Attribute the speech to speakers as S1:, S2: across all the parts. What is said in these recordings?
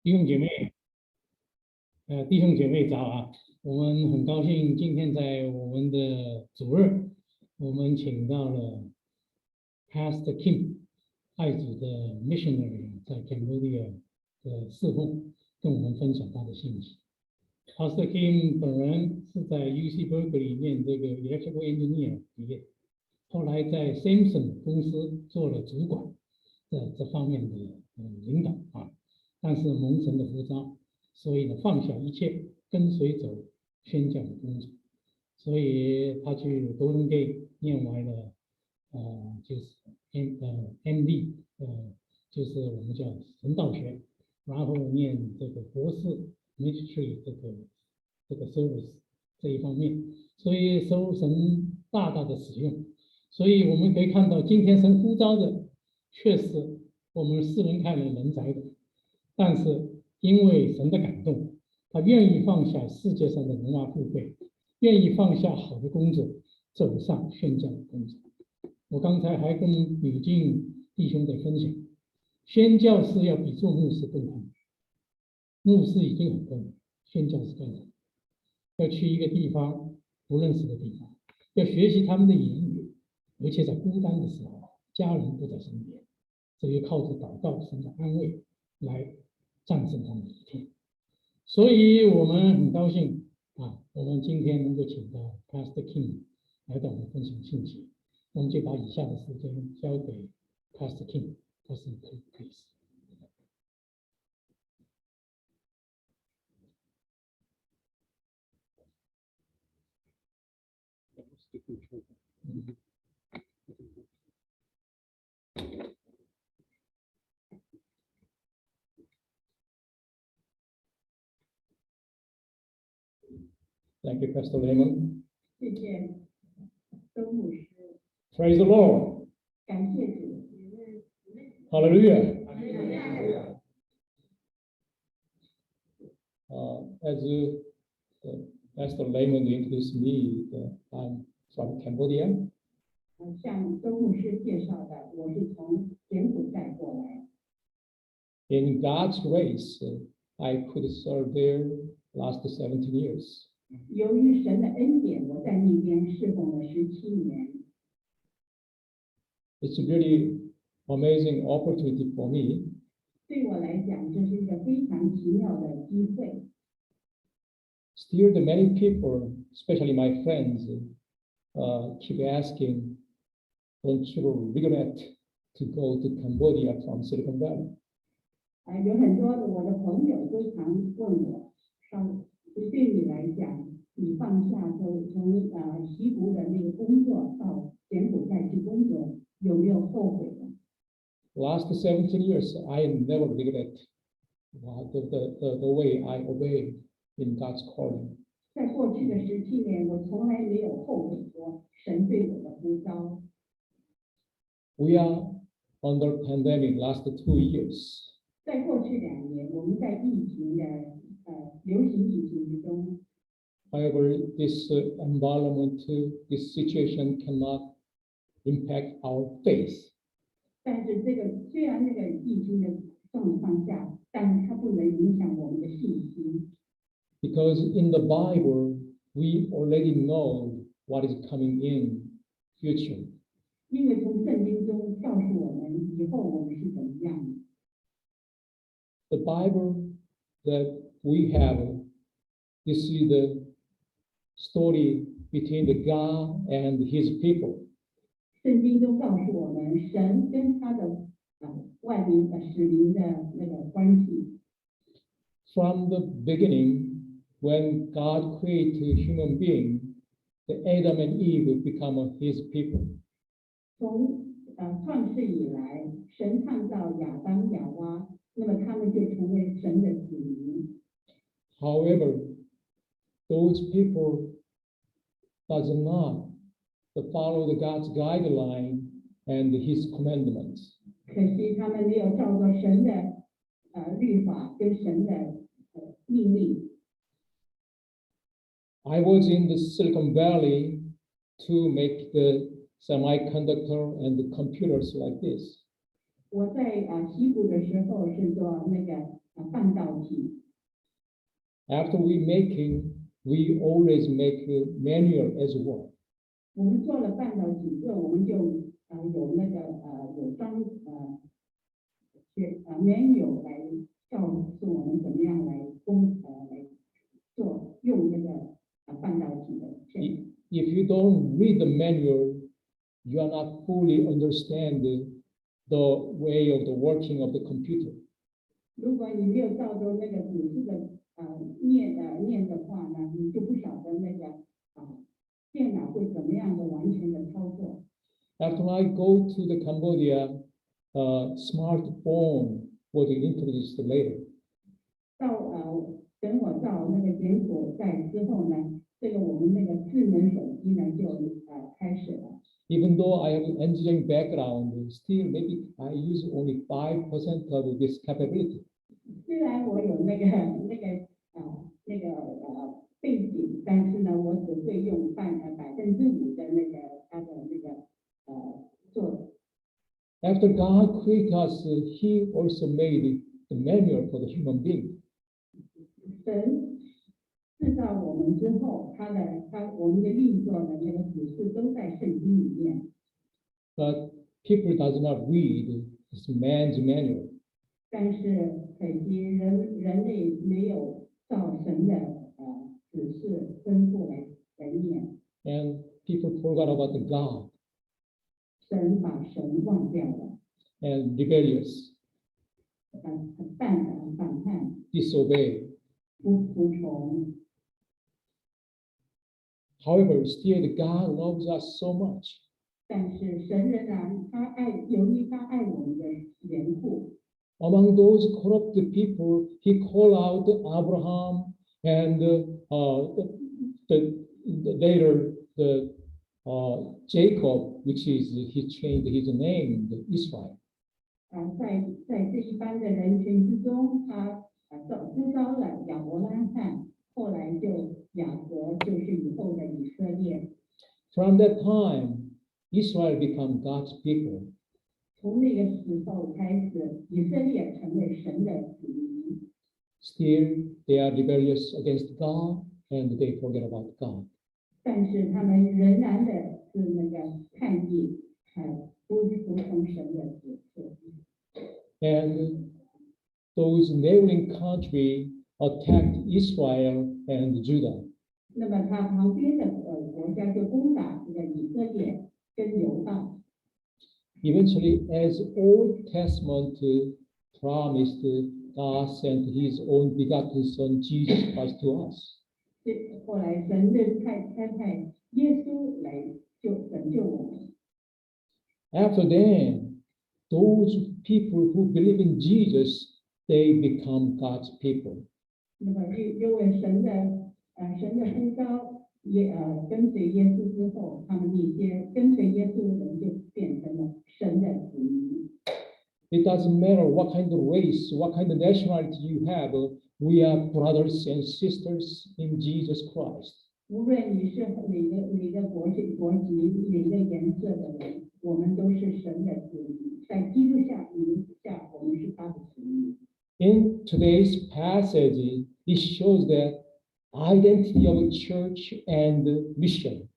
S1: 弟兄姐妹，弟兄姐妹早啊！我们很高兴今天在我们的主日，我们请到了 Pastor Kim 爱主的 missionary 在 Cambodia 的侍奉，跟我们分享他的信息。Pastor Kim 本人是在 UC Berkeley 念这个 electrical engineer 毕业，后来在 Samsung 公司做了主管，这方面的领导啊。但是蒙神的呼召，所以呢放下一切，跟随走宣教的工作。所以他去多伦多念完了，就是 MD， 就是我们叫神道学，然后念这个博士 ministry 这个 service 这一方面，所以受神大大的使用。所以我们可以看到，今天神呼召的，确实我们世人看来人才的。但是因为神的感动，他愿意放下世界上的荣华富贵，愿意放下好的工作，走上宣教的工作。我刚才还跟女静弟兄在分享，宣教是要比做牧师更难。牧师已经很困难，宣教是更难。要去一个地方不认识的地方，要学习他们的言语，而且在孤单的时候，家人不在身边，这就靠着祷告神的安慰来战胜他们的一天。所以我们很高兴我们今天能够请到 Pastor Kim 来到我们分享信息。我们就把以下的时间交给 Pastor Kim。 Pastor Kim, please. Thank you, Pastor Lemon.
S2: 谢谢周牧师。
S1: Praise the Lord.
S2: 感谢主。
S1: Hallelujah. As Pastor Lemon introduced me, I'm from Cambodia.
S2: 像周牧师介绍的，我是从柬埔寨过来。
S1: In God's grace, I could serve there last 17 years.
S2: 由于神的恩典，我在那边侍奉了17年。
S1: It's a really amazing opportunity for me.
S2: 对我来讲，这是一个非常奇妙的机会。
S1: Still, the many people, especially my friends, keep asking, don't you regret to go to Cambodia from Silicon Valley?
S2: 有很多的我的朋友都常问我，说对你来讲，你放下从西湖的那个工作到柬埔寨去工作，有没有后悔呢？
S1: Last 17 years, I never regret the way I obeyed in God's calling.
S2: 在过去的17年，我从来没有后悔过神对我的呼召。
S1: We are under pandemic last 2 years.
S2: 在过去2年，我们在疫情的流行疫情之中。
S1: However, this environment, this situation cannot impact our faith.
S2: 但是虽然那个疫情的状况下，但是它不能影响我们的信心。
S1: Because in the Bible, we already know what is coming in future.
S2: 因为从圣经中告诉我们以后我们是怎么样的。
S1: The Bible that we have, this is the story between the God and His people.
S2: 圣经中告诉我们，神跟他的外民使民的那个关系。
S1: From the beginning, when God created human being, the Adam and Eve become His people.
S2: 从创世以来，神创造亚当、亚娃，那么他们就成为神的子民。
S1: However, those people does not follow the God's guideline and His commandments.
S2: 可惜他们没有照着神的律法跟神的命令。
S1: I was in the Silicon Valley to make the semiconductor and the computers like this.
S2: 我在西部的时候是做那个半导体。
S1: After we always make a manual as well.
S2: 我们做了半导体之后，我们就有那个有章manual 来告诉我们怎么样来用这个半导体的片。
S1: If you don't read the manual, you are not fully understand the way of the working of the computer.
S2: 如果你没有照着那个指示的念的话呢，你就不晓得那个电脑会怎么样的完全的操作。
S1: After I go to the Cambodia, smartphone was introduced later.
S2: 等我到那个柬埔寨之后呢，这个我们那个智能手机呢就开始了。
S1: Even though I have an engineering background, still maybe I use only 5% of this capability.
S2: 虽然我有那个背景，但是呢，我只会用5%的那个它的那个做。
S1: After God created us, He also made the manual for the human being.
S2: 神制造我们之后，我们的运作的那个指示都在圣经里面。
S1: But people does not read this man's manual.
S2: 但是可惜人类没有照神的指示吩咐来念。
S1: And people forgot about the God.
S2: 神把神忘掉了。
S1: And rebellious.
S2: 反叛。
S1: Disobey.
S2: 不服从。
S1: However, still God loves us so much.
S2: 但是神仍然由于他爱我们的缘故。
S1: Among those corrupt people, He called out Abraham and later Jacob, which is he changed his name, Israel.
S2: 在这一般的人群之中，他呼召了亚伯拉罕，后来就雅各就是以后的以色列。
S1: From that time, Israel became God's people.
S2: 从那个时候开始，以色列成为神的子民。
S1: Still, they are rebellious against God, and they forget about God.
S2: 但是他们仍然的是那个叛逆，不服从神的指示。
S1: And those neighboring countries attacked Israel and Judah.
S2: 那么他旁边的国家就攻打这个以色列跟犹大。
S1: Eventually, as Old Testament promised, God sent His own begotten Son Jesus Christ to us.
S2: 后来神就派耶稣来拯救我们。
S1: After then, those people who believe in Jesus, they become God's people.
S2: 那么因为神的呼召跟随耶稣之后，他们那些跟随耶稣的人就变成了神的子民。
S1: It doesn't matter what kind of race, what kind of nationality you have, we are brothers and sisters in Jesus Christ.
S2: 无论你是哪个国籍、哪个颜色的人，我们都是神的子民，在基督下我们是他的子民。
S1: In today's passage, it shows that identity of church and mission.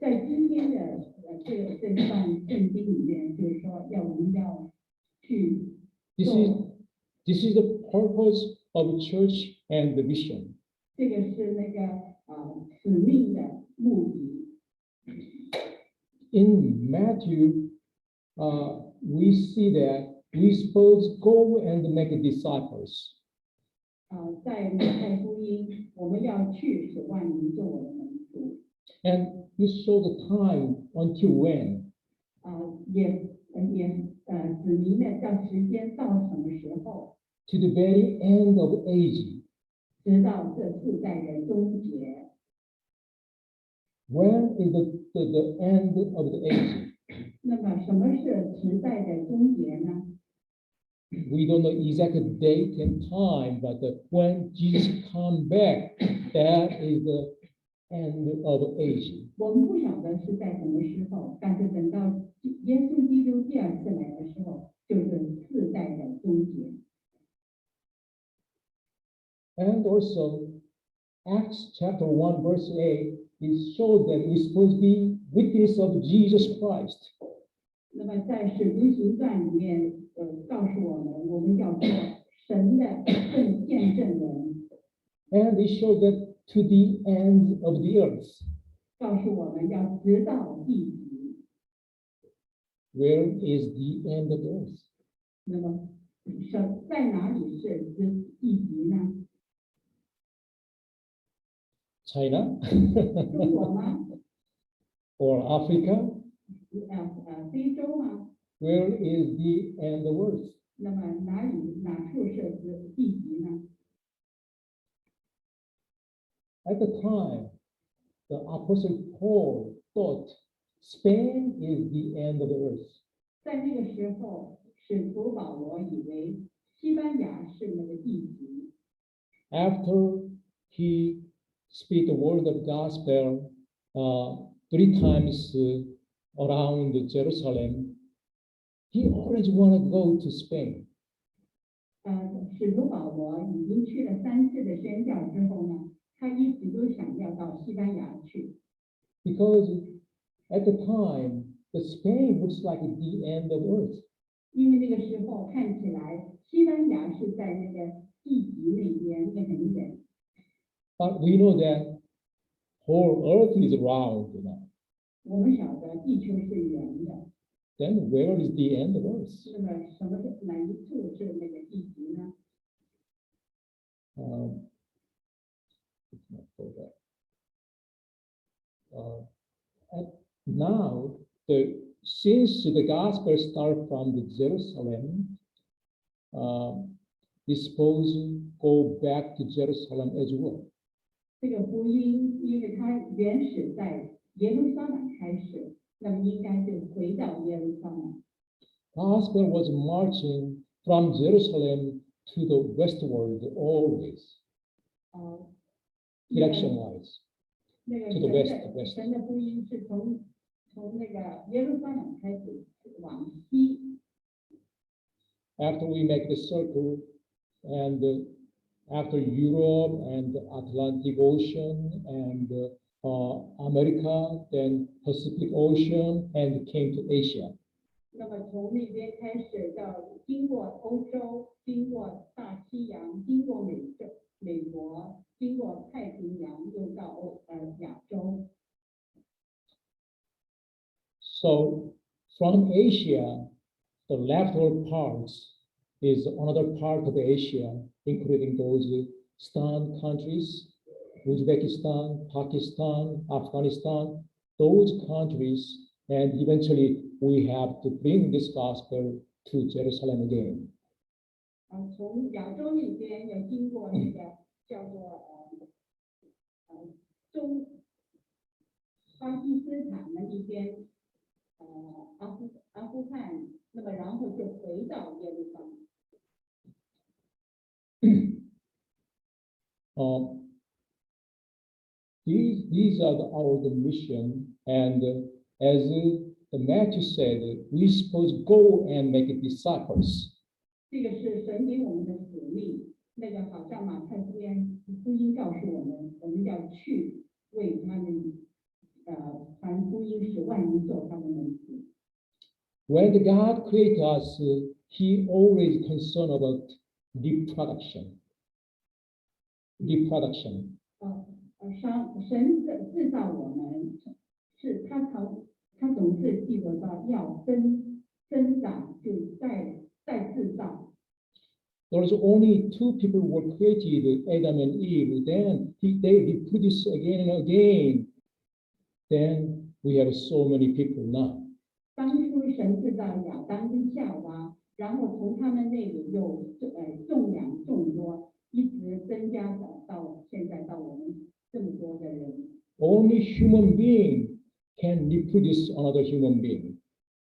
S2: 在今天的这段圣经里面，就是说我们要去做。
S1: This is the purpose of church and the mission.
S2: 这个是那个使命的目的。
S1: In Matthew, we see that we supposed go and make disciples.
S2: 在马太福音，我们要去使万民做我的门徒。
S1: And you show the time until when.
S2: 指明了到时间到什么时候。
S1: To the very end of age.
S2: 直到这世代的终结。
S1: When is the end of the age?
S2: 那么什么是时代的终结呢？
S1: We don't know exact date and time, but when Jesus come back, that is the end of age.
S2: 我们不晓得是在什么时候，但是等到耶稣基督第二次来的时候，就是世代的终结。
S1: And also, Acts chapter 1, verse 8, it shows that we're supposed to be witness of Jesus Christ.
S2: 那么在使徒行传里面，告诉我们，我们要做神的见证人。
S1: And it shows that to the ends of the earth.
S2: 告诉我们要直到地极。
S1: Where is the end of the earth?
S2: 那么，在哪里是地极呢？
S1: China?
S2: 中国吗？
S1: Or Africa?
S2: 非洲吗？
S1: Where is the end of the earth?
S2: 那么哪处是地极呢？
S1: At the time, the Apostle Paul thought Spain is the end of the earth.
S2: 在那个时候，使徒保罗以为西班牙是那个地极。
S1: After he speak the word of gospel 3 times around Jerusalem, he always wanted to go to Spain.
S2: 使徒保罗已经去了3次的宣教之后呢，他一直都想要到西班牙去。
S1: Because at the time, the Spain looks like the end of earth.
S2: 因为那个时候看起来西班牙是在那个地极那边，那很远。
S1: But we know that whole earth is round now.
S2: 我们晓得地球是圆的。
S1: Then where is the end of earth?
S2: 那么哪一处是那个地极呢？
S1: Now, since the gospel starts from the Jerusalem, it's supposed to go back to Jerusalem as well.
S2: 这个福音，因为它原始在耶路撒冷开始，那么应该就回到耶路撒冷。
S1: Gospel was marching from Jerusalem to the westward always, direction-wise.
S2: 那个
S1: To the west.
S2: 神的福音是从那个耶路撒冷开始往西。
S1: After we make the circle, and after Europe and the Atlantic Ocean and America, then Pacific Ocean, and came to Asia.
S2: 那么从那边开始到经过欧洲，经过大西洋，经过美国，经过太平洋，又到亚洲。
S1: So from Asia, the leftward parts is another part of Asia, including those Stan countries, Uzbekistan, Pakistan, Afghanistan, those countries, and eventually we have to bring this gospel to Jerusalem again.
S2: 从亚洲那边要经过那个叫做巴基斯坦的一边，阿富汗，那么然后就回到耶路撒冷。
S1: These are our mission, and as Matthew said, we supposed to go and make disciples.
S2: 这个是神给我们的使命。那个好像马太福音告诉我们，我们要去为他们传福音，使万民做他们的门徒。
S1: When God created us, He always concerned about reproduction. Reproduction.
S2: 神制造我们，是他总是记得到要增长，就再制造。
S1: There's only 2 people were created, Adam and Eve. Then they reproduce again and again. Then we have so many people now.
S2: 当初神制造亚当跟夏娃，然后从他们那里又种养众多，一直增加到现在到我们这么多的人。
S1: Only human being can reproduce another human being.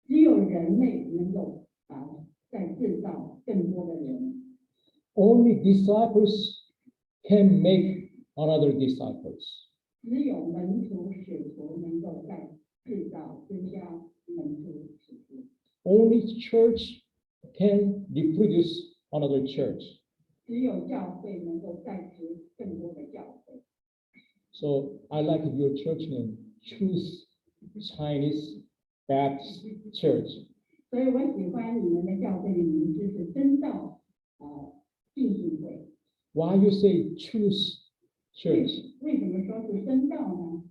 S2: 只有人类能够再制造更多的人。
S1: Only disciples can make another disciples.
S2: 只有门徒使徒能够再制造增加门徒使徒。
S1: Only church can reproduce another church.
S2: 只有教会能够再植更多的教会。
S3: So I like your church name, Choose Chinese Baptist Church.
S2: 所以我喜欢你们的教会的名字是真道浸信会。
S3: Why you say Choose Church?
S2: 为什么说是真道呢？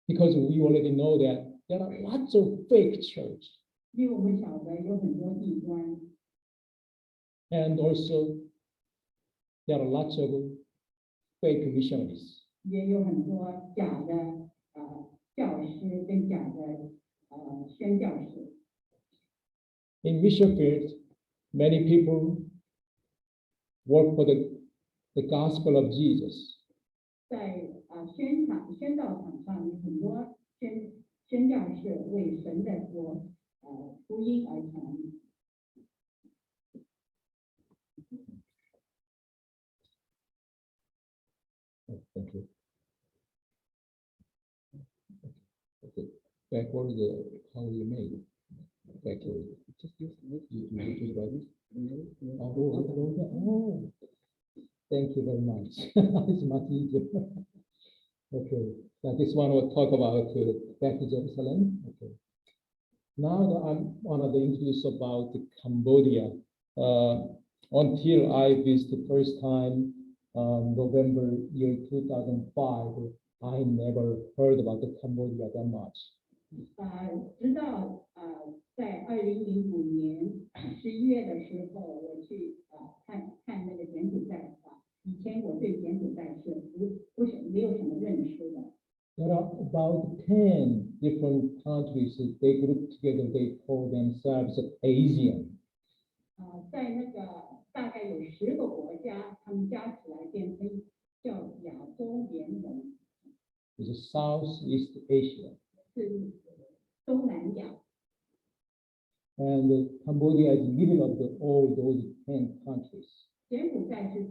S3: Because we already know that there are lots of fake church.
S2: 因为我们晓得有很多异端，
S3: And also there are lots of fake missionaries.
S2: 也有很多假的教师跟假的宣教师。
S3: In mission field, many people work for the gospel of Jesus.
S2: 在宣道场上，有很多宣教士为神的国福音而传。
S3: Thank you. Okay. Backward, how you made it? Backward. Just use you right? Oh. Thank you very much. It's much easier. Okay. Now this one we'll talk about back to Jerusalem. Okay. Now that I want to introduce about Cambodia. Until I visited the first time November year 2005, I never heard about the Cambodia that much.
S2: 直到在2005年11月的时候，我去看那个柬埔寨以前我对柬埔寨是不是没有什么认识的。
S3: There are about 10 different countries they group together. They call themselves Asian.
S2: 在那个大概有10个国家，他们加起来变成叫亚洲联盟。
S3: It's Southeast Asia.
S2: 是东南亚。
S3: And Cambodia is middle of all those 10 countries.
S2: 柬埔寨是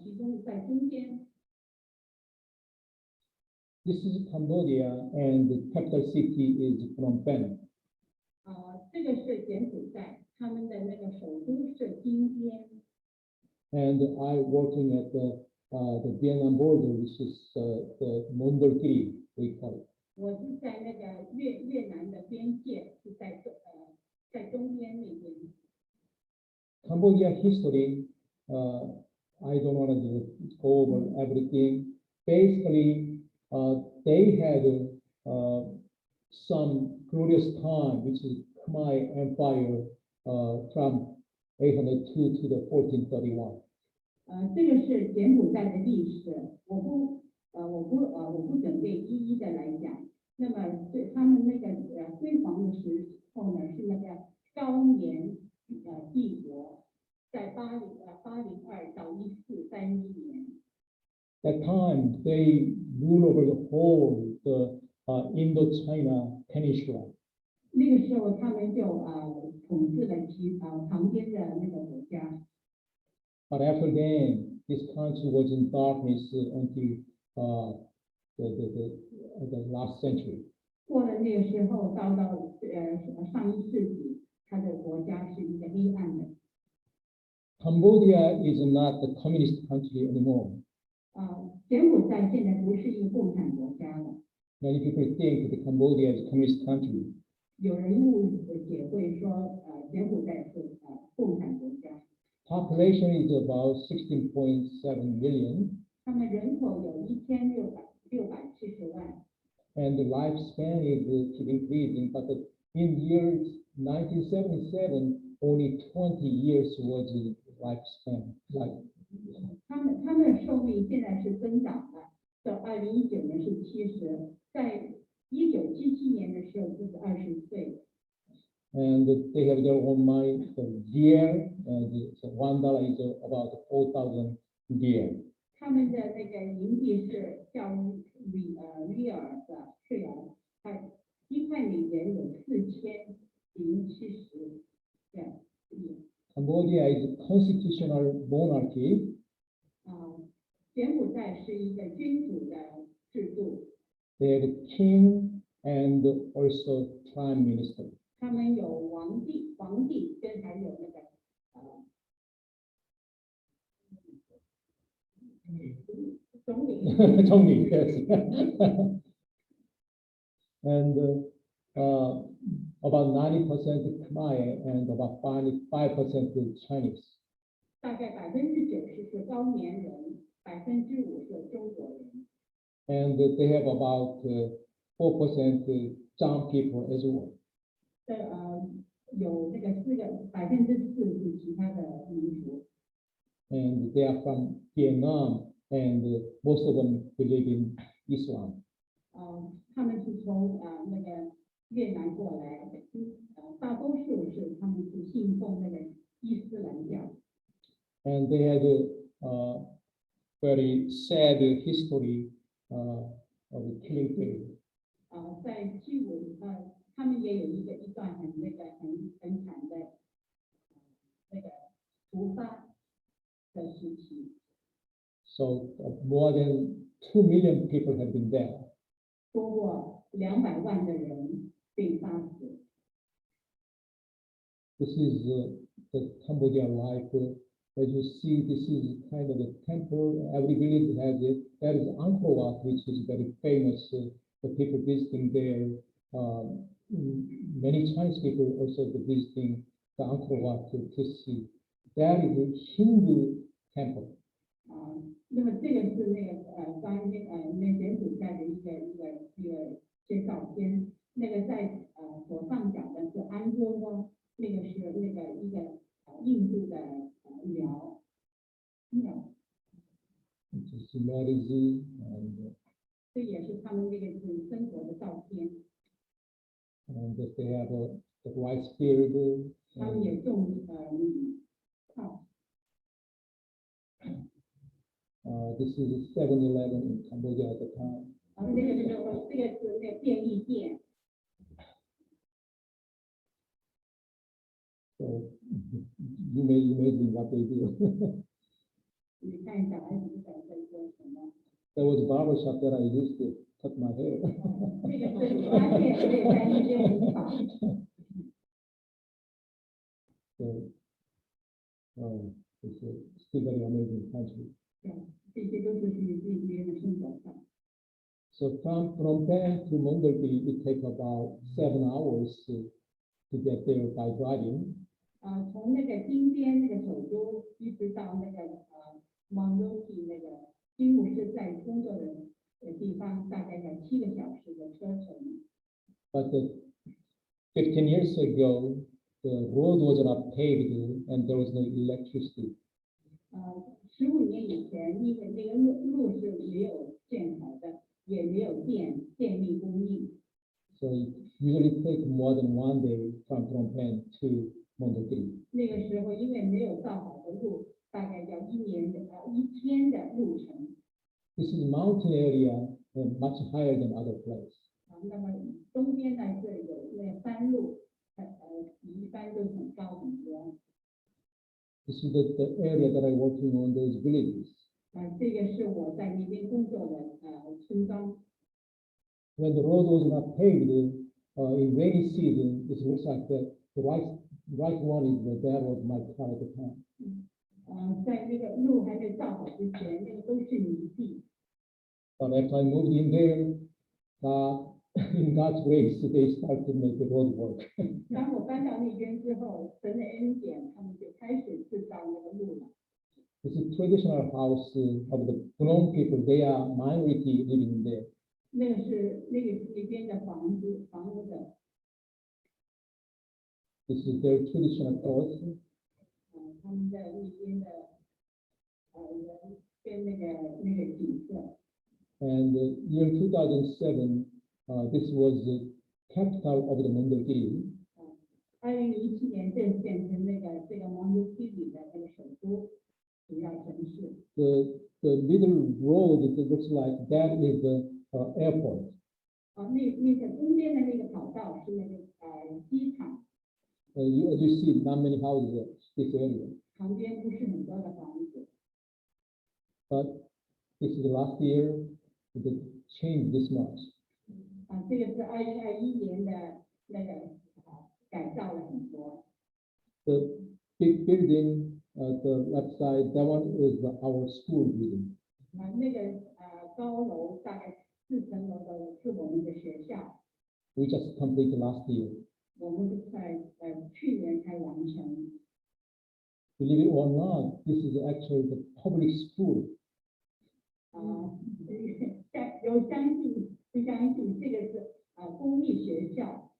S2: 其中在中间。
S3: This is Cambodia, and the capital city is Phnom Penh.
S2: 这个是柬埔寨，他们的那个首都是金边。
S3: And I working at the Vietnam border, which is the Mondulkiri, we call it.
S2: 我是在那个越南的边界，是在东边那边。
S3: Cambodia history, I don't want to go over everything. Basically, they had some glorious time, which is Khmer Empire from 802 to the 1431.
S2: 这个是柬埔寨的历史，我不准备一一的来讲。那么对他们那个辉煌的时候呢，是那个高棉帝国，在802到1431年。
S3: That time they rule over the whole Indochina Peninsula.
S2: 那个时候他们就统治了旁边的那个国家。
S3: But after then, this country was in darkness until the last century.
S2: 过了那个时候，到上一世纪，它的国家是一个黑暗的。
S3: Cambodia is not a communist country anymore.
S2: 柬埔寨现在不是一个共产国家了。
S3: Many people think that Cambodia is a communist country.
S2: 有人误解会说，柬埔寨是共产国家。
S3: Population is about 16.7 million.
S2: 他们人口有1670万。
S3: And the lifespan is keep increasing, but in year 1977, only 20 years was the lifespan.
S2: 他们的寿命现在是增长的，到2019年是70，在1977年的时候就是20岁。
S3: And they have their own money for deer, and so $1 is about 4,000 deer.
S2: 他们的那个营地是叫里尔的税尔，1块美元有4070对。
S3: Cambodia is a constitutional monarchy.
S2: 柬埔寨是一个君主的制度。
S3: They have a king and also prime minister.
S2: 他们有皇帝跟还有那个总理
S3: Tony, yes. And about 90% Khmer and about 5% Chinese.
S2: 大概90%是高棉人，5%是中国人。
S3: And they have about 4% Zhang people as well.
S2: 有那个4%是其他的民族。
S3: And they are from Vietnam, and most of them believe in Islam.
S2: 他们是从那个越南过来，大多数是他们是信奉那个伊斯兰教。
S3: And they had a very sad history of the killing period.
S2: 在居武他们也有一段很惨的那个屠杀的时期。
S3: So more than 2 million people have been there.
S2: 多过200万的人被杀死。
S3: This is the Cambodian life. As you see, this is kind of a temple. Every village has it. There is Angkor Wat, which is very famous. The people visiting there. Many Chinese people also visiting the Angkor Wat to see. That is a Hindu temple.
S2: 那么这个是那个关于那柬埔寨的一些照片。那个在左上角的是安哥窝，那个是那个一个印度的庙。
S3: It's Mariji, and
S2: 这也是他们那个是生活的照片。
S3: that they have the rice field.
S2: 他们也种米泡。
S3: This is 7-Eleven in Cambodia at the time.
S2: 这个是那个便利店。
S3: So you may imagine what they do.
S2: 你看小孩子在做什么？
S3: There was a barber shop that I used to cut my hair.
S2: 这个是理发店，我也在那边理发。
S3: So, it's still very amazing country.
S2: 这些都是这边的生活上。
S3: So from there to Mongolia, it takes about 7 hours to get there by driving.
S2: 从那个金边那个首都一直到那个Mongolia 那个金武士在工作的地方，大概要7个小时的车程。
S3: But 15 years ago, the road was not paved and there was no electricity.
S2: 15年以前，因为那个路是没有建好的，也没有电力供应。
S3: So it usually takes more than 1 day from Phnom Penh to Mongolia.
S2: 那个时候，因为没有造好的路，大概要1天的路程。
S3: This is mountain area, much higher than other places.
S2: 那么东边呢是有那山路，一般都很高很多。
S3: This is the area that I'm working on those villages.
S2: 这个是我在那边工作的村庄。
S3: When the road was not paved, in rainy season, it looks like the right one is there was my car at the time.
S2: 在那个路还没造好之前，那个都是泥地。
S3: But after I moved in there, in God's grace, they started to make the road work.
S2: 当我搬到那边之后，神的恩典，他们就开始制造那个路了。
S3: This is traditional house of the Phnom people. They are minority living there.
S2: 那个是那边的房子。
S3: This is their traditional clothes.
S2: 他们在那边的人跟那个景色。
S3: And year 2007, this was the capital of the Mongolia.
S2: 2017年正变成这个蒙古西里的那个首都主要城市。
S3: The middle road, it looks like that is the airport.
S2: 那个中间的那个跑道是那个机场。
S3: You see not many houses in this area.
S2: 旁边不是很多的房子。
S3: But this is the last year, it changed this much.
S2: 这个是2021年的那个改造了很多。
S3: The big building at the left side, that one is our school building.
S2: 那个高楼大概4层楼的是我们的学校，
S3: We just completed last year.
S2: 我们在去年才完成。
S3: Believe it or not, this is actually the public school.
S2: 有相信不相信，这个是公立学校。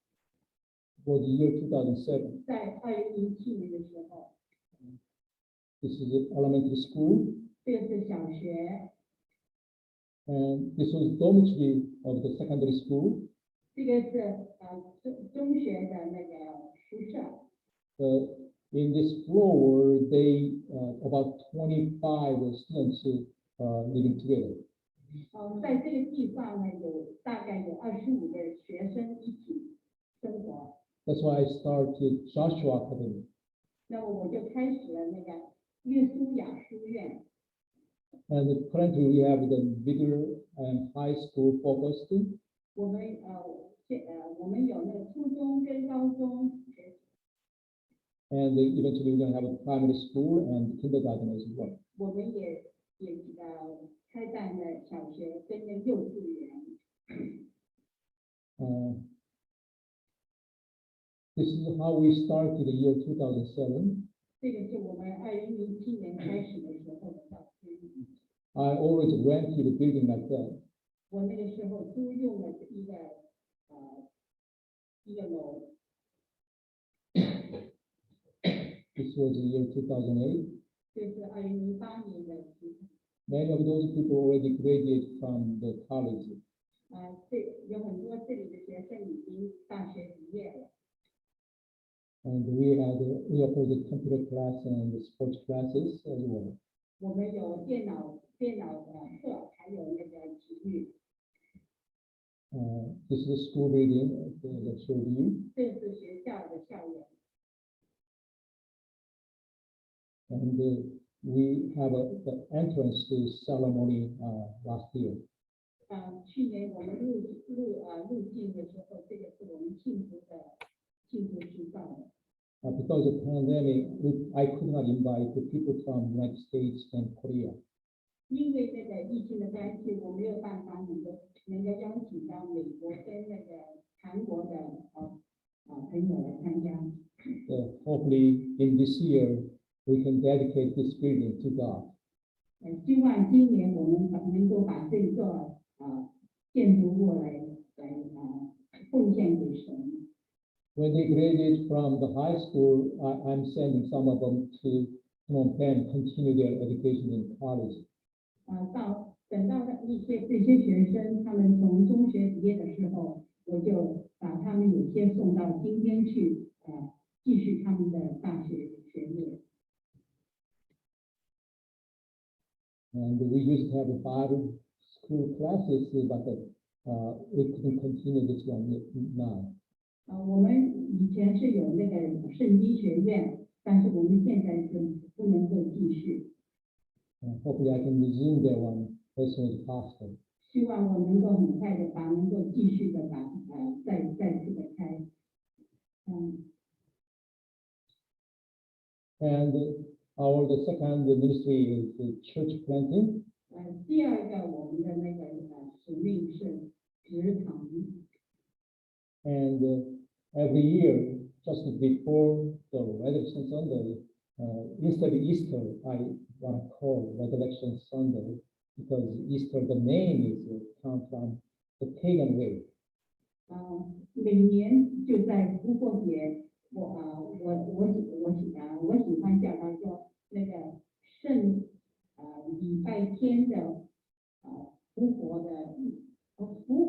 S3: For the year 2007.
S2: 在2007年的时候，
S3: This is the elementary school.
S2: 这个是小学，
S3: And this was dormitory of the secondary school.
S2: 这个是中学的那个宿舍。
S3: In this floor, they about 25 students living together.
S2: 在这个地方呢，大概有25个学生一起生活。
S3: That's why I started Joshua Academy.
S2: 那么我就开始了那个约书亚书院。
S3: And currently we have the middle and high school focused.
S2: 我们有那个初中跟高中。
S3: And eventually we're going to have a primary school and kindergarten as well.
S2: 我们也开办了小学跟幼稚园。
S3: This is how we started the year 2007.
S2: 这个是我们2007年开始的时候的照片。
S3: I always rented a building like that.
S2: 我那个时候租用了一个楼。
S3: This was the year 2008.
S2: 这是2008年的时候。
S3: Many of those people already graduated from the college.
S2: 有很多这里的学生已经大学毕业了。
S3: And we offer the computer class and the sports classes as well.
S2: 我们有电脑的课，还有那个体育。
S3: This is the school building that showed you.
S2: 这是学校的校园。
S3: And we have the entrance ceremony last year.
S2: 去年我们入境的时候，这个是我们庆祝时报。
S3: Because of the pandemic, I could not invite the people from United States and Korea.
S2: 因为那个疫情的关系，我没有办法能够邀请到美国跟那个韩国的朋友来参加。
S3: Hopefully, in this year, we can dedicate this building to God.
S2: 希望今年我们能够把这座建筑物来奉献给神。
S3: When they graduate from the high school, I'm sending some of them to Phnom Penh, continue their education in college.
S2: 等到这些学生他们从中学毕业的时候，我就把他们有些送到今天去继续他们的大学学业。
S3: And we used to have 5 school classes, but we couldn't continue this one now.
S2: 我们以前是有那个圣经学院，但是我们现在是不能够继续。
S3: Hopefully, I can resume that one as soon as possible.
S2: 希望我能够很快的能够继续的再次的开。
S3: And the second ministry is the church planting.
S2: 第二个我们的那个使命是职堂。
S3: And every year, just before the Resurrection Sunday, instead of Easter, I want to call Resurrection Sunday because Easter, the name is come from the pagan way.
S2: 每年就在复活节，我喜欢叫它说那个圣礼拜天的复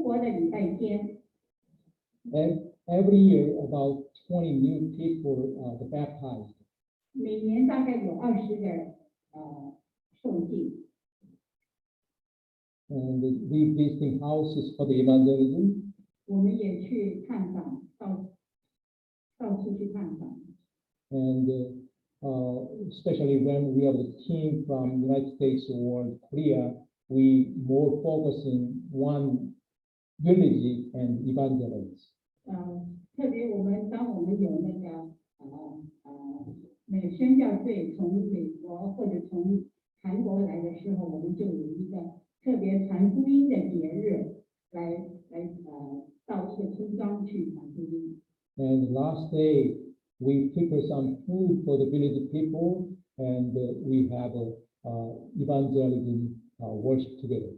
S2: 活的礼拜天。
S3: And every year, about 20 new people are baptized.
S2: 每年大概有20个受浸。
S3: And we visiting houses for the evangelism.
S2: 我们也去探访，到处去探访。
S3: And especially when we have the team from United States or Korea, we more focus in one village and evangelize.
S2: 特别当我们有那个那个宣教队从美国或者从韩国来的时候，我们就有一个特别传福音的节日，到这个村庄去传福音。
S3: And last day, we prepare some food for the village people, and we have evangelism worship together.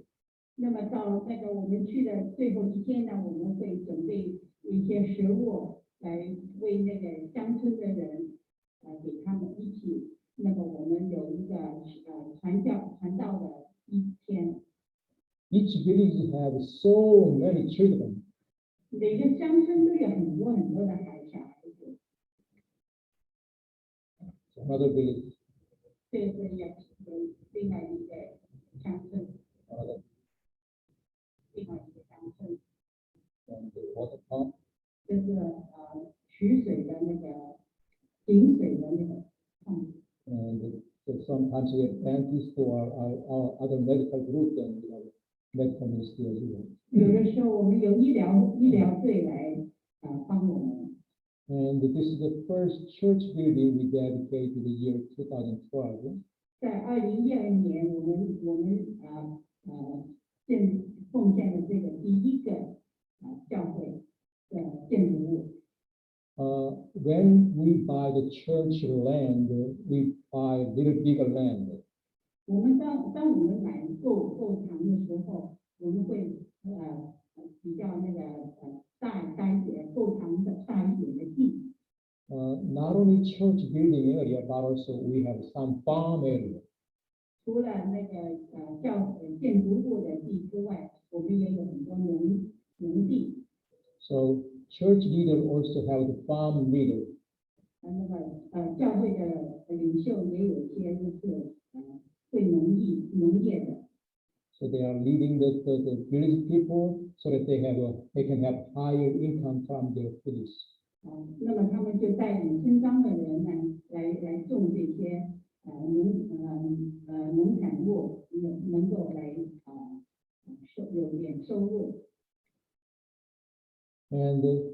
S2: 那么到那个我们去的最后一天呢，我们会准备一些食物来为那个乡村的人，给他们一起。那么我们有一个传道的一天。
S3: Each village have so many children.
S2: 每个乡村都有很多很多的小孩子。
S3: Another village.
S2: 这是有另外一个乡村。另外一个乡村。
S3: And the water pump.
S2: 就是取水的那个井水的那个泵。
S3: And so sometimes we have dentists or our other medical group and medical ministry as well.
S2: 有的时候我们有医疗队来帮我们。
S3: And this is the first church building we dedicated the year 2012.
S2: 在2012年，我们奉献了这个第一个教会的建筑物。
S3: When we buy the church land, we buy little bigger land.
S2: 我们当我们买购堂的时候，我们会比较那个大一点购堂的大一点的地。
S3: Not only church building area, but also we have some farm area.
S2: 除了那个建筑物的地之外，我们也有很多农地。
S3: So church leader also have the farm leader.
S2: 那么教会的领袖也有些就是会农业的。
S3: So they are leading the village people so that they can have higher income from their produce.
S2: 那么他们就带领村庄的人呢，来种这些农产物，能够来有点收入。
S3: And the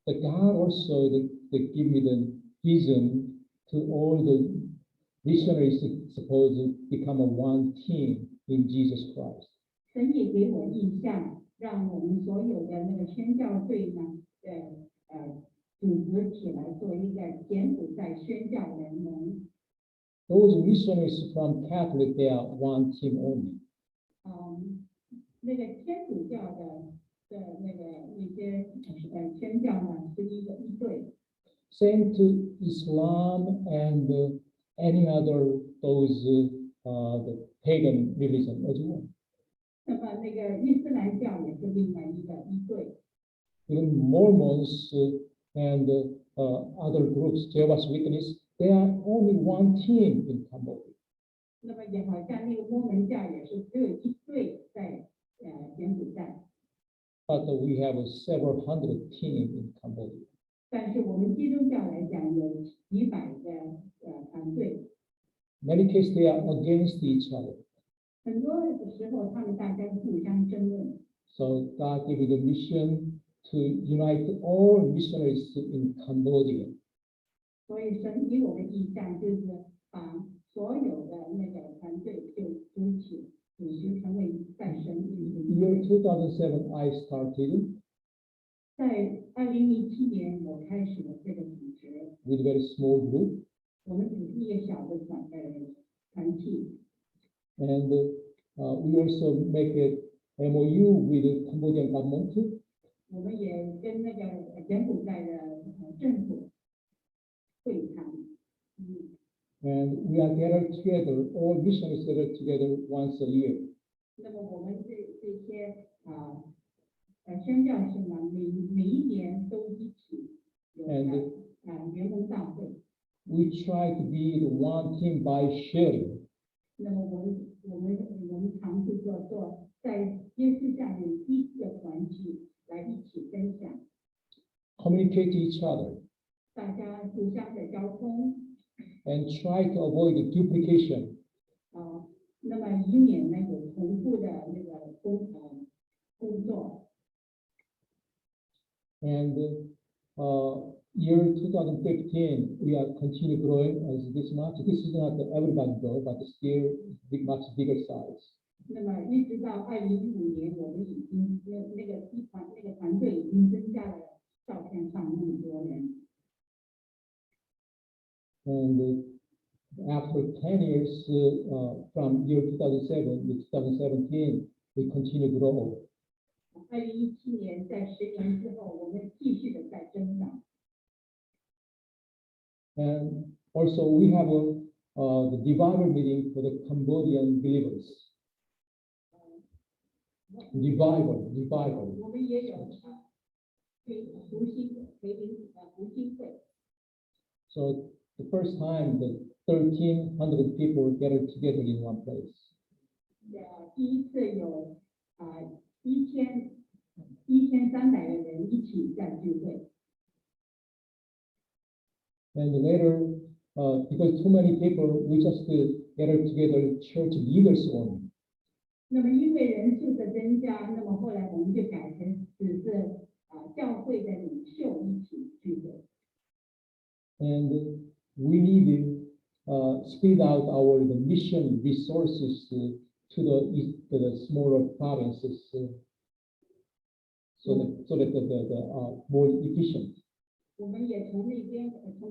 S3: God also they give me the vision to all the missionaries supposed to become a one team in Jesus Christ.
S2: 神也给我印象，让我们所有的那个宣教队呢，组织起来做一个柬埔寨宣教联盟。
S3: Those missionaries from Catholic, they are one team only.
S2: 那个天主教的那些宣教呢，是一队。
S3: Same to Islam and any other those the pagan religion as well.
S2: 那么那个伊斯兰教也是另外一队。
S3: Even Mormons and other groups, Jehovah's Witnesses, they are only one team in Cambodia.
S2: 那么也好像那个摩门教也是只有一队在柬埔寨。
S3: But we have several hundred teams in Cambodia.
S2: 但是我们基督教来讲，有几百个团队。
S3: Many cases they are against each other.
S2: 很多的时候，他们大家互相争论。
S3: So God gave me the mission to unite all missionaries in Cambodia.
S2: 所以神给我的意向就是把所有的那个团队就组织成为在神里的。
S3: Year 2007, I started.
S2: 在2017年，我开始了这个组织。
S3: With a very small group.
S2: 我们只是一个小的团体。
S3: And we also make an MOU with the Cambodian government.
S2: 我们也跟那个柬埔寨的政府会谈。
S3: And we are gathered together, all missionaries gathered together once a year.
S2: 那么我们这些宣教士呢，每一年都一起有联盟大会。
S3: We try to be the one team by sharing.
S2: 那么我们尝试做在街市下面一个团体来一起分享。
S3: Communicate to each other.
S2: 大家互相的交通。
S3: And try to avoid the duplication.
S2: 那么以免呢有重复的那个工作。
S3: And year 2015, we are continue growing as this much. This is not everybody grow, but still much bigger size.
S2: 那么一直到2015年，我们已经那个团队已经增加了照片上那么多人。
S3: And after 10 years, from year 2007 to 2017, we continue to grow.
S2: 2017年，在10年之后，我们继续的在增长。
S3: And also, we have the revival meeting for the Cambodian believers. Revival.
S2: 我们也有读心会。
S3: So the first time that 1,300 people gathered together in one place.
S2: 第一次有1300个人一起在聚会。
S3: And later, because too many people, we just gathered together church leaders only.
S2: 那么因为人数的增加，那么后来我们就改成只是教会的领袖一起聚会。
S3: And we need to spread out the mission resources to the smaller provinces, so that the more efficient.
S2: 我们也从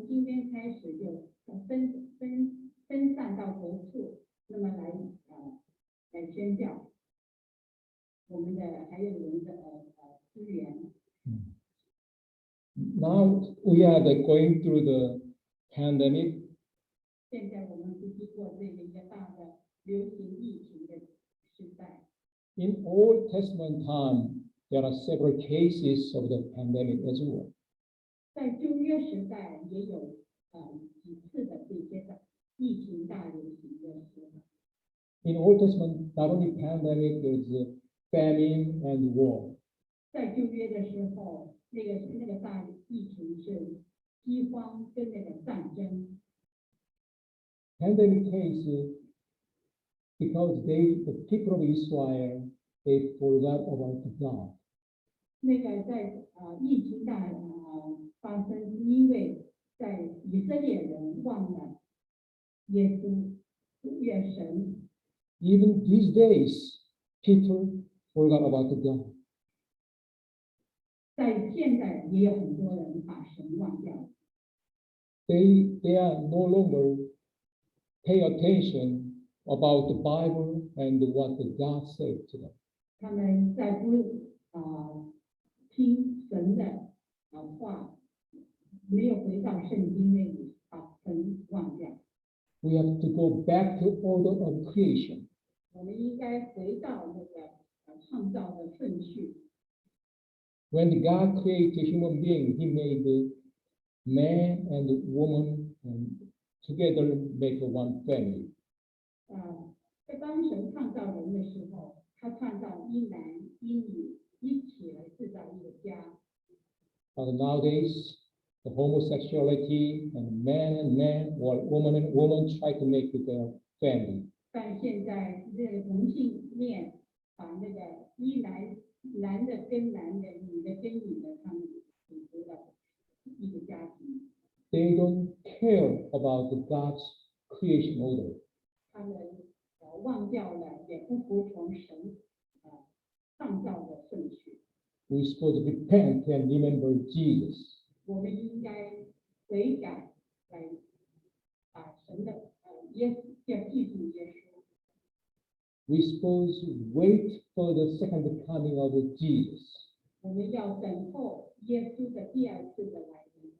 S2: 今天开始就分散到各处，那么来宣教我们的还有我们的资源。
S3: Now we are going through the pandemic.
S2: 现在我们是经过这个一个大的流行疫情的时代。
S3: In Old Testament time, there are several cases of the pandemic as well.
S2: 在旧约时代也有几次的这些的疫情大流行的时候。
S3: In Old Testament, not only pandemic, there is famine and war.
S2: 在旧约的时候，那个大疫情是饥荒跟那个战争。
S3: Pandemic case because the people of Israel, they forgot about God.
S2: 那个在疫情大发生，是因为在以色列人忘了耶稣愿神。
S3: Even these days, people forgot about God.
S2: 在现在也有很多人把神忘掉。
S3: They are no longer pay attention about the Bible and what God said to them.
S2: 他们在不听神的话，没有回到圣经那里，把神忘掉。
S3: We have to go back to order of creation.
S2: 我们应该回到那个创造的顺序。
S3: When God created human being, He made man and woman and together make one family.
S2: 在当神创造人的时候，他创造一男一女一起来制造一个家。
S3: But nowadays, the homosexuality and man, or woman and woman try to make it a family.
S2: 但现在这个同性恋把那个男的跟男的，女的跟女的，他们组成了一个家庭。
S3: They don't care about God's creation order.
S2: 他们忘掉了，也不服从神创造的顺序。
S3: We're supposed to repent and remember Jesus.
S2: 我们应该悔改，来把神的耶稣要记住耶稣。
S3: We're supposed to wait for the second coming of Jesus.
S2: 我们要等候耶稣的第二次的来临。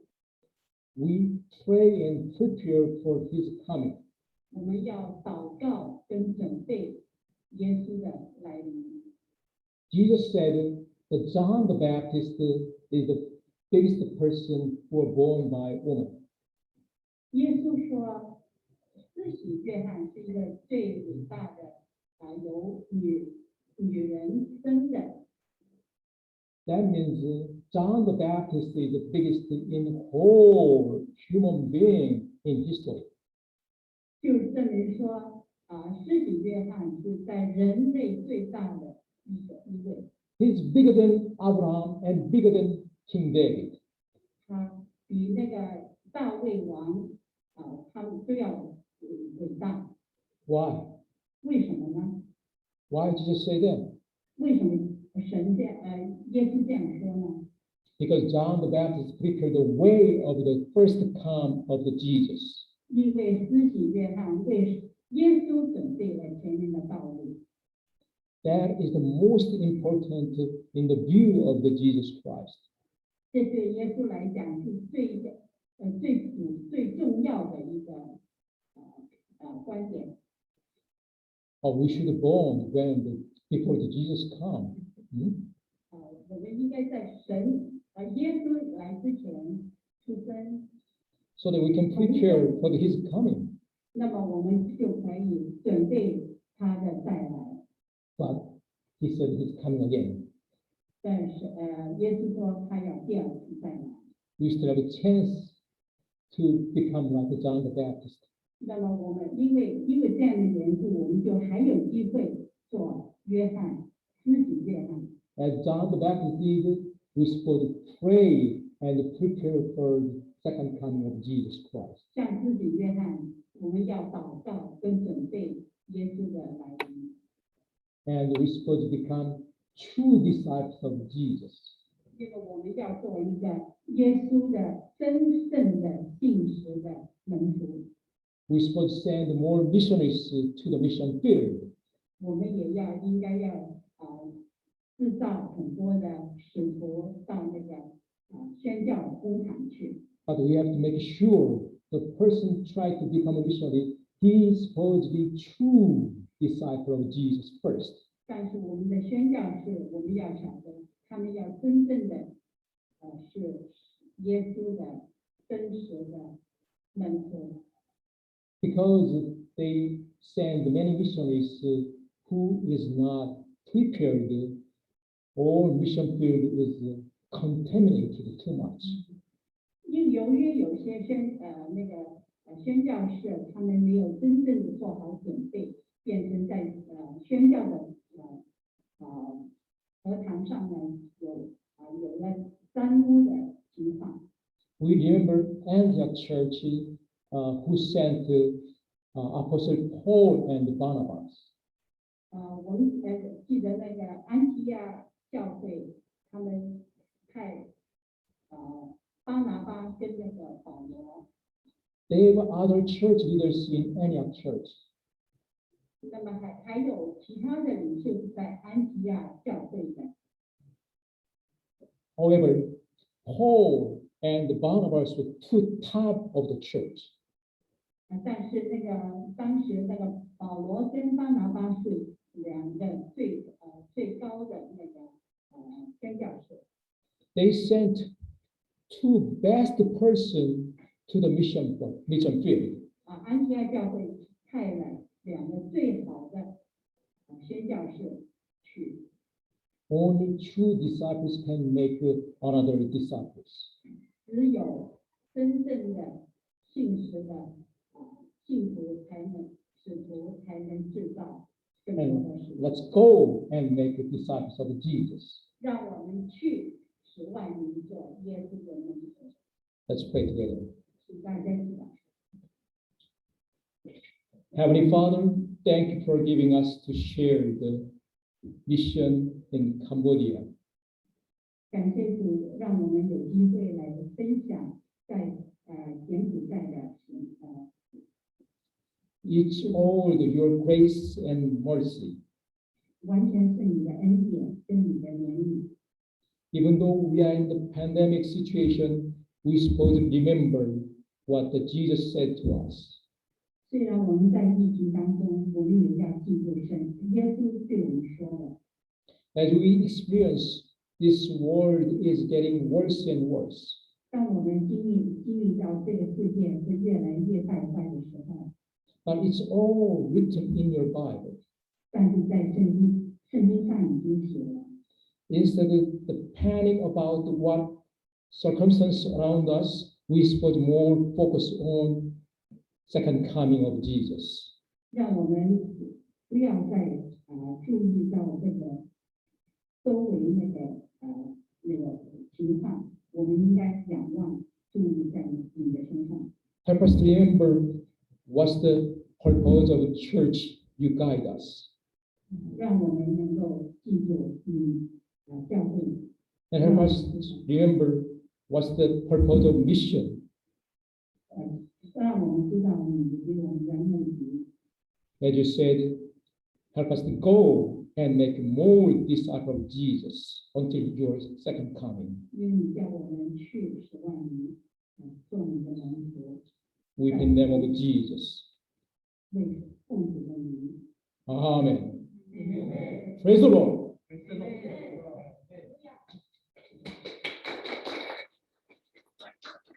S3: We pray and prepare for His coming.
S2: 我们要祷告跟准备耶稣的来临。
S3: Jesus said that John the Baptist is the biggest person who was born by woman.
S2: 耶稣说，施洗约翰是一个最伟大的由女人生的。
S3: That means John the Baptist is the biggest in whole human being in history.
S2: 就证明说，施洗约翰是在人类最大的一位。
S3: He's bigger than Abraham and bigger than King David.
S2: 他比那个大卫王他们都要伟大。
S3: Why?
S2: 为什么呢？
S3: Why did Jesus say that?
S2: 为什么耶稣这样说呢？
S3: Because John the Baptist prepared the way of the first come of the Jesus.
S2: 因为施洗约翰为耶稣准备了前面的道路。
S3: That is the most important in the view of the Jesus Christ.
S2: 这对耶稣来讲是最重要的一个观点。
S3: We should born before the Jesus come.
S2: 我们应该在耶稣来之前出生。
S3: So that we can prepare for his coming.
S2: 那么我们就可以准备他的再来。
S3: But he said he's coming again.
S2: 但是耶稣说他要第二次再来。
S3: We still have a chance to become like John the Baptist.
S2: 那么我们因为这样的缘故，我们就还有机会做约翰，施洗约翰。
S3: As John the Baptist did, we supposed to pray and prepare for the second coming of Jesus Christ.
S2: 像施洗约翰，我们要祷告跟准备耶稣的来临。
S3: And we're supposed to become true disciples of Jesus.
S2: 这个我们要做一个耶稣的真正的信实的门徒。
S3: We're supposed to send more missionaries to the mission field.
S2: 我们也应该要制造很多的使徒到那个宣教工厂去。
S3: But we have to make sure the person trying to become a missionary, he is supposed to be true disciple of Jesus first.
S2: 但是我们的宣教士，我们要晓得，他们要真正的是耶稣的真实的门徒。
S3: Because they send many missionaries who is not prepared, or mission field is contaminated too much.
S2: 由于有些宣教士，他们没有真正的做好准备，变成在宣教的课堂上呢，有了沾污的情况。
S3: We remember Antioch Church who sent Apostle Paul and Barnabas.
S2: 我们记得那个安提亚教会，他们派巴拿巴跟那个保罗。
S3: There were other church leaders in Antioch Church.
S2: 那么还有其他的领袖是在安提亚教会的。
S3: However, Paul and Barnabas were two top of the church.
S2: 但是当时那个保罗跟巴拿巴是两个最高的那个宣教士。
S3: They sent two best person to the mission field.
S2: 安提亚教会派了两个最好的宣教士去。
S3: Only true disciples can make another disciples.
S2: 只有真正的信实的信徒使徒才能制造更多
S3: And
S2: 的使徒。
S3: let's go and make disciples of Jesus.
S2: 让我们去使万民做耶稣的门徒。
S3: Let's pray together.
S2: 请大家一起祷告。
S3: Heavenly Father, thank you for giving us to share the mission in Cambodia.
S2: 感谢主，让我们有机会来分享在柬埔寨的
S3: It's all your grace and mercy.
S2: 完全是你的恩典跟你的怜悯。
S3: Even though we are in the pandemic situation, we supposed to remember what Jesus said to us.
S2: 虽然我们在疫情当中，我们也要记住耶稣对我们说的。
S3: As we experience this world is getting worse and worse,
S2: 当我们经历到这个世界是越来越败坏的时候，
S3: but it's all written in your Bible.
S2: 但是在圣经上已经写了。
S3: Instead of the panic about what circumstances around us, we supposed more focus on second coming of Jesus.
S2: 让我们不要再注意到这个周围那个情况，我们应该仰望注意在你的身上。
S3: Help us to remember what's the purpose of the church. You guide us.
S2: 让我们能够记住教会。
S3: And help us to remember what's the purpose of mission.
S2: 让我们知道你给我们的目的。
S3: As you said, help us to go and make more disciples of Jesus until your second coming.
S2: 因为你叫我们去使万民，做你的门徒，
S3: We in the name of Jesus.
S2: 为奉主的名。
S3: Amen. Praise the Lord.